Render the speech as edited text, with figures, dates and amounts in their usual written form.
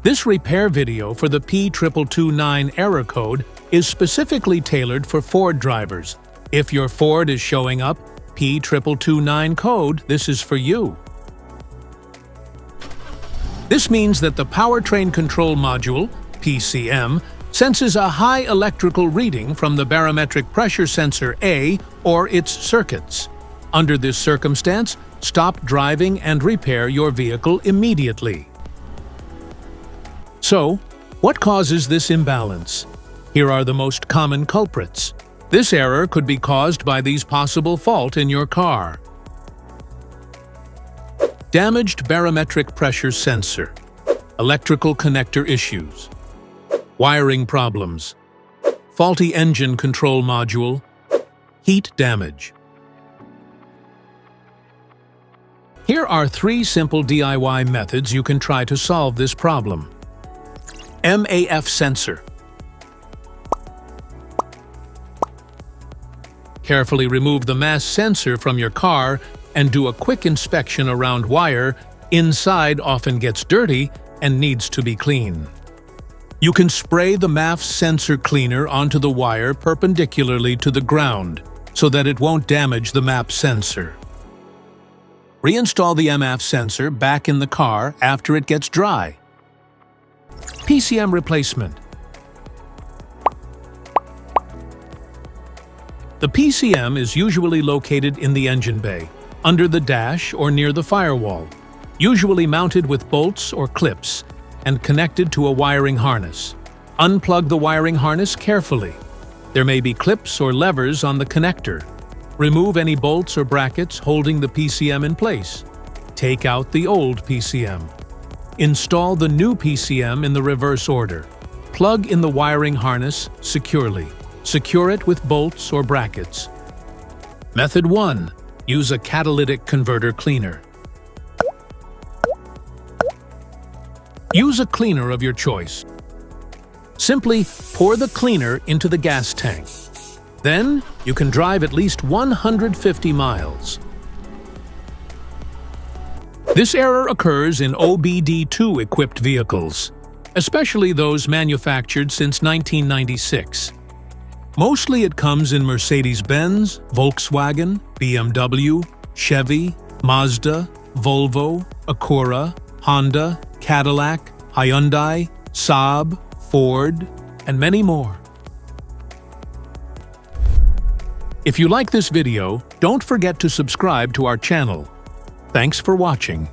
This repair video for the P2229 error code is specifically tailored for Ford drivers. If your Ford is showing up P2229 code, this is for you. This means that the Powertrain Control Module, PCM, senses a high electrical reading from the barometric pressure sensor A or its circuits. Under this circumstance, stop driving and repair your vehicle immediately. So, what causes this imbalance? Here are the most common culprits. This error could be caused by these possible faults in your car. Damaged barometric pressure sensor, electrical connector issues, wiring problems, faulty engine control module, heat damage. Here are 3 simple DIY methods you can try to solve this problem. MAF Sensor. Carefully remove the MAF sensor from your car and do a quick inspection around wire. Inside often gets dirty and needs to be cleaned. You can spray the MAF sensor cleaner onto the wire perpendicularly to the ground so that it won't damage the MAF sensor. Reinstall the MAF sensor back in the car after it gets dry. PCM replacement. The PCM is usually located in the engine bay, under the dash or near the firewall, usually mounted with bolts or clips and connected to a wiring harness. Unplug the wiring harness carefully. There may be clips or levers on the connector. Remove any bolts or brackets holding the PCM in place. Take out the old PCM. Install the new PCM in the reverse order. Plug in the wiring harness securely. Secure it with bolts or brackets. Method 1. Use a catalytic converter cleaner. Use a cleaner of your choice. Simply pour the cleaner into the gas tank. Then, you can drive at least 150 miles. This error occurs in OBD2-equipped vehicles, especially those manufactured since 1996. Mostly it comes in Mercedes-Benz, Volkswagen, BMW, Chevy, Mazda, Volvo, Acura, Honda, Cadillac, Hyundai, Saab, Ford, and many more. If you like this video, don't forget to subscribe to our channel. Thanks for watching.